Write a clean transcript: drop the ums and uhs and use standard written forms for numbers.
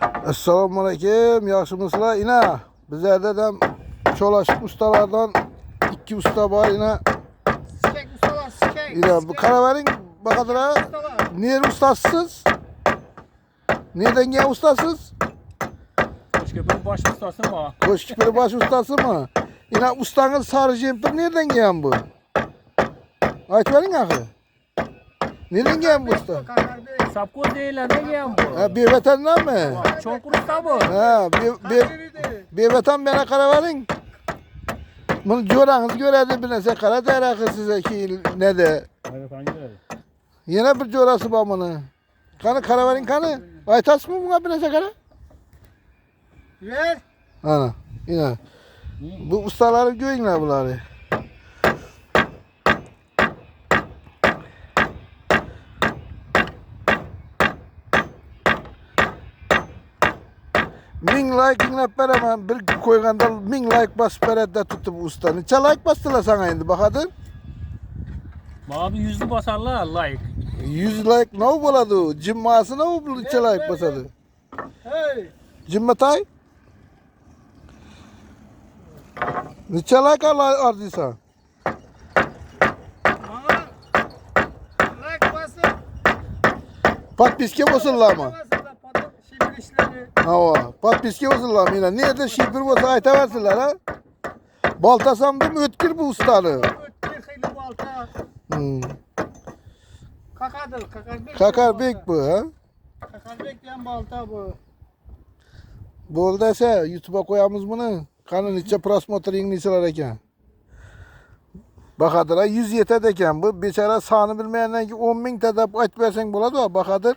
Assalomu alaykum, yaxshimisizlar? Ina bizlarda ham Çolaşık ustalardan 2 usta var yine. Sikek ustalar, sikek. Yine bu karavering bakadına nere ustasısınız? Nereden gelen ustasınız? Koşkeperi baş ustası mı? Koşkipeli baş ustası mı? Yine ustanız sarı jempir nereden gelen bu? Aytverin akı. Nereden gelen bu usta? Sapkoz değil ne gelen bu? Ha, bir vatandan mı? Çonkur usta bu. Ha, bir vatan bana karavering. Bunu coranız göredi bilese kara derakı size ki ne de. Evet hangi? Yine bir corası var bunu. Kanı karavarin kanı. Aytas mı buna bilese kara? Ver. Ana yine. Bu ustaları göğünler bunları. Ming like inlep beraber bir koyganda ming like bas berede tutup usta. Neçe like bastılar sana şimdi bakadır? Bana bir yüzlü basarlar like. 100 like ne buladı? Cimması ne buldu neçe like basadı? Hey. Cimmatay? Neçe like ardıysan? Bana like basın. Pat piske basırlar mı? Şifre işleri. Hava. Pat piske basırlar mı yine? Niye de şifir basa ayta versinler ha? Baltasam değil mi ötkür bu ustalı? Ötki hıylı balta. Hmm. Kakadır. Kakarbek. Kakar bek bu ha? Kakarbek diyen balta bu. Bu oldu ise YouTube'a koyamız bunu. Kanın içe prosmotoring niceler eken. Bakadıra 100 yetet eken bu. Beçara sağını bilmeyenden ki 10 bin tedap aç versen buladı o bakadır.